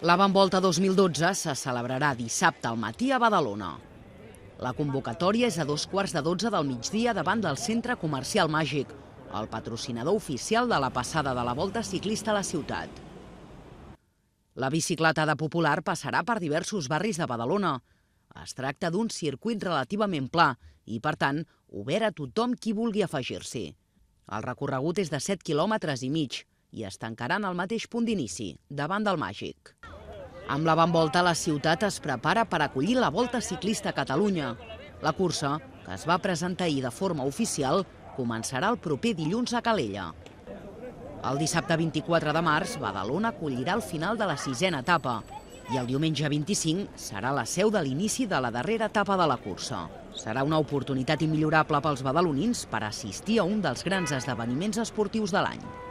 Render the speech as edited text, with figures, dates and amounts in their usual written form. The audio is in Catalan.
L'Avantvolta 2012 se celebrarà dissabte al matí a Badalona. La convocatòria és a 12:15 del migdia davant del Centre Comercial Màgic, el patrocinador oficial de la passada de la Volta Ciclista a la ciutat. La bicicletada popular passarà per diversos barris de Badalona. Es tracta d'un circuit relativament pla i, per tant, obert a tothom qui vulgui afegir-s'hi. El recorregut és de 7,5 quilòmetres i es tancarà en el mateix punt d'inici, davant del Màgic. Amb l'Avantvolta, la ciutat es prepara per acollir la Volta Ciclista a Catalunya. La cursa, que es va presentar ahir de forma oficial, començarà el proper dilluns a Calella. El dissabte 24 de març, Badalona acollirà el final de la 6a etapa i el diumenge 25 serà la seu de l'inici de la darrera etapa de la cursa. Serà una oportunitat immillorable pels badalonins per assistir a un dels grans esdeveniments esportius de l'any.